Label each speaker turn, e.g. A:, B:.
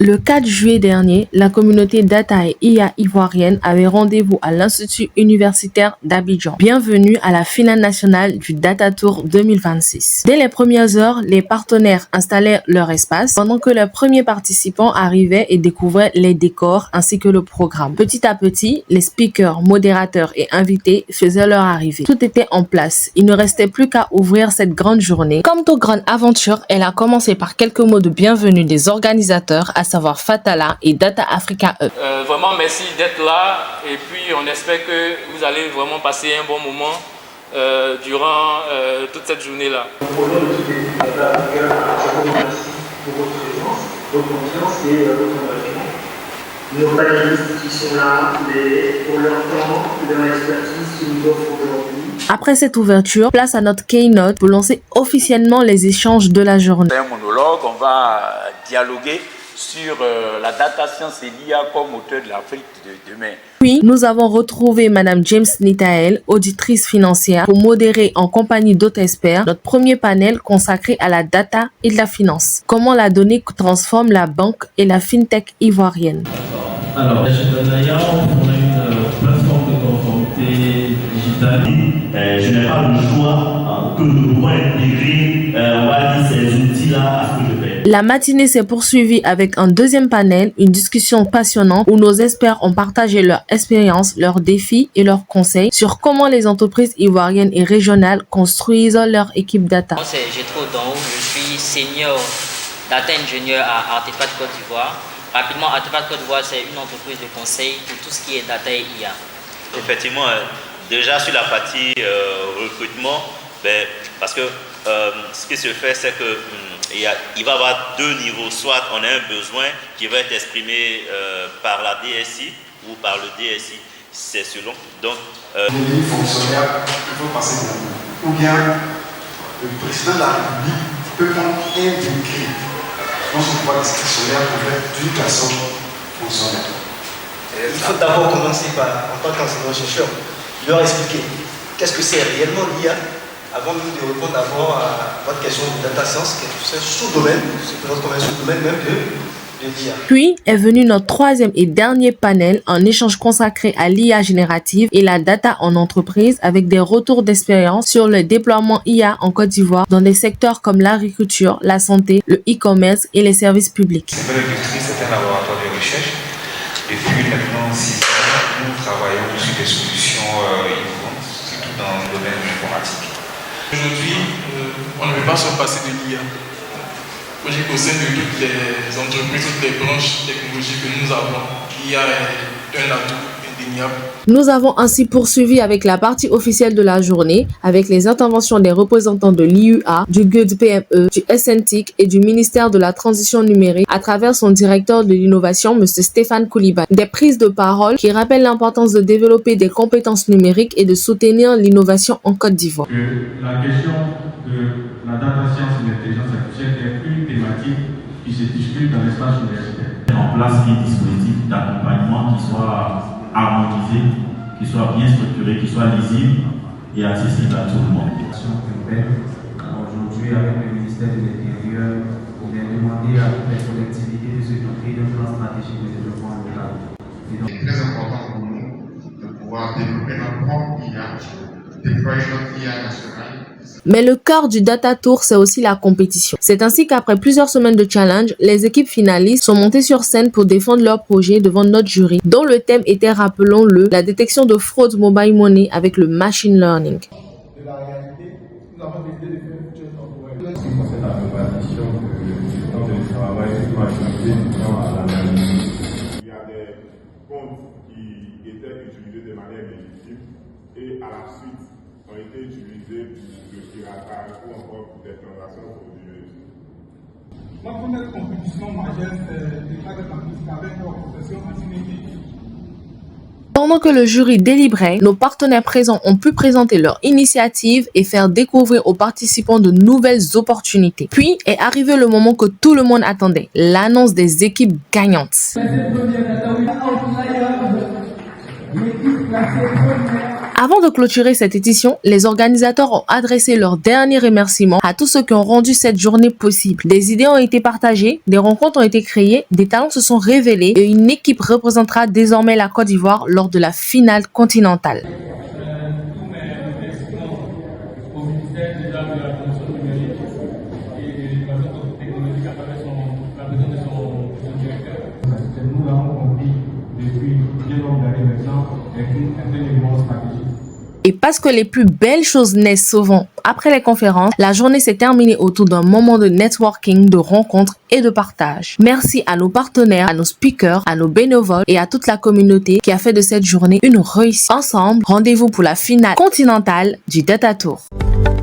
A: Le 4 juillet dernier, la communauté data et IA ivoirienne avait rendez-vous à l'Institut universitaire d'Abidjan. Bienvenue à la finale nationale du Data Tour 2026. Dès les premières heures, les partenaires installaient leur espace pendant que les premiers participants arrivaient et découvraient les décors ainsi que le programme. Petit à petit, les speakers, modérateurs et invités faisaient leur arrivée. Tout était en place. Il ne restait plus qu'à ouvrir cette grande journée. Comme toute grande aventure, elle a commencé par quelques mots de bienvenue des organisateurs, à savoir Fatala et Data Africa Hub.
B: Vraiment merci d'être là et puis on espère que vous allez vraiment passer un bon moment durant toute cette journée-là.
C: Au nom de toute l'équipe Data Africa, je vous remercie pour votre présence, votre confiance et votre engagement. Nos panélistes qui sont là pour leur temps et leur expertise qui nous offrent aujourd'hui.
A: Après cette ouverture, place à notre keynote pour lancer officiellement les échanges de la journée.
D: C'est un monologue, on va dialoguer sur la data science et l'IA comme moteur de l'Afrique de demain.
A: Puis, nous avons retrouvé Madame James Nitael, auditrice financière, pour modérer en compagnie d'autres experts notre premier panel consacré à la data et de la finance. Comment la donnée transforme la banque et la fintech ivoirienne.
E: Alors, chez Danaya, on a une plateforme de conformité digitale. Je n'ai pas le choix que nous pouvons intégrer on va dire, ces outils-là à ce que je fais.
A: La matinée s'est poursuivie avec un deuxième panel, une discussion passionnante où nos experts ont partagé leur expérience, leurs défis et leurs conseils sur comment les entreprises ivoiriennes et régionales construisent leur équipe data.
F: Moi, c'est Gétro Dongo, je suis senior data engineer à Artefact Côte d'Ivoire. Rapidement, Artefact Côte d'Ivoire, c'est une entreprise de conseil pour tout ce qui est data et IA.
G: Effectivement, déjà sur la partie recrutement, parce que ce qui se fait, c'est que il va y avoir deux niveaux. Soit on a un besoin qui va être exprimé par la DSI ou par le DSI, c'est selon. Donc,
H: les fonctionnaires peuvent passer de ou bien le président de la République peut prendre un décret dans son pouvoir discrétionnaire pour faire d'une personne fonctionnaire.
C: Il faut d'abord commencer par, en tant qu'enseignant-chercheur, leur expliquer qu'est-ce que c'est réellement l'IA avant de répondre d'abord à votre question de data science, qui est un sous-domaine, se présente comme un sous-domaine même de l'IA.
A: Puis est venu notre troisième et dernier panel, un échange consacré à l'IA générative et la data en entreprise avec des retours d'expérience sur le déploiement IA en Côte d'Ivoire dans des secteurs comme l'agriculture, la santé, le e-commerce et les services publics.
I: C'est l'industrie, c'est un laboratoire de recherche. Depuis maintenant 6 ans, nous travaillons sur des solutions innovantes, surtout dans le domaine de l'informatique.
J: Aujourd'hui, on ne peut pas se passer de l'IA. Moi, j'ai qu'au sein de toutes les entreprises, toutes les branches technologiques que nous avons, l'IA est un atout indéniable.
A: Nous avons ainsi poursuivi avec la partie officielle de la journée, avec les interventions des représentants de l'IUA, du GUD PME, du SNTIC et du ministère de la Transition numérique à travers son directeur de l'innovation, M. Stéphane Koulibaly. Des prises de parole qui rappellent l'importance de développer des compétences numériques et de soutenir l'innovation en Côte d'Ivoire.
E: La question de la data science et l'intelligence artificielle est une thématique qui se discute dans l'espace universitaire. En place un dispositif d'accompagnement qui soit harmonisé, qui soit bien structuré, qui soit lisible et accessible à tout le monde.
K: Aujourd'hui, avec le ministère de l'Intérieur, on vient demander à toutes les collectivités de se doter d'un plan stratégique de développement local.
H: C'est très important pour nous de pouvoir développer notre propre IA, déployer notre IA nationale.
A: Mais le cœur du Data Tour, c'est aussi la compétition. C'est ainsi qu'après plusieurs semaines de challenge, les équipes finalistes sont montées sur scène pour défendre leur projet devant notre jury, dont le thème était, rappelons-le, la détection de fraude mobile money avec le machine learning.
H: De la réalité, nous avons décidé de faire une chose en
E: C'est la préparation de travail pour ajouter à l'analyse.
L: Il y a des comptes qui étaient utilisés de manière légitime et à la suite ont été utilisés pour le piratage ou encore pour des transactions frauduleuses.
H: Ma première compétition majeure, c'est de faire des pratiques avec leur profession anti-métier.
A: Pendant que le jury délibérait, nos partenaires présents ont pu présenter leur initiative et faire découvrir aux participants de nouvelles opportunités. Puis est arrivé le moment que tout le monde attendait, l'annonce des équipes gagnantes. Avant Avant de clôturer cette édition, les organisateurs ont adressé leurs derniers remerciements à tous ceux qui ont rendu cette journée possible. Des idées ont été partagées, des rencontres ont été créées, des talents se sont révélés et une équipe représentera désormais la Côte d'Ivoire lors de la finale continentale. Et parce que les plus belles choses naissent souvent après les conférences, la journée s'est terminée autour d'un moment de networking, de rencontres et de partage. Merci à nos partenaires, à nos speakers, à nos bénévoles et à toute la communauté qui a fait de cette journée une réussite. Ensemble, rendez-vous pour la finale continentale du Data Tour.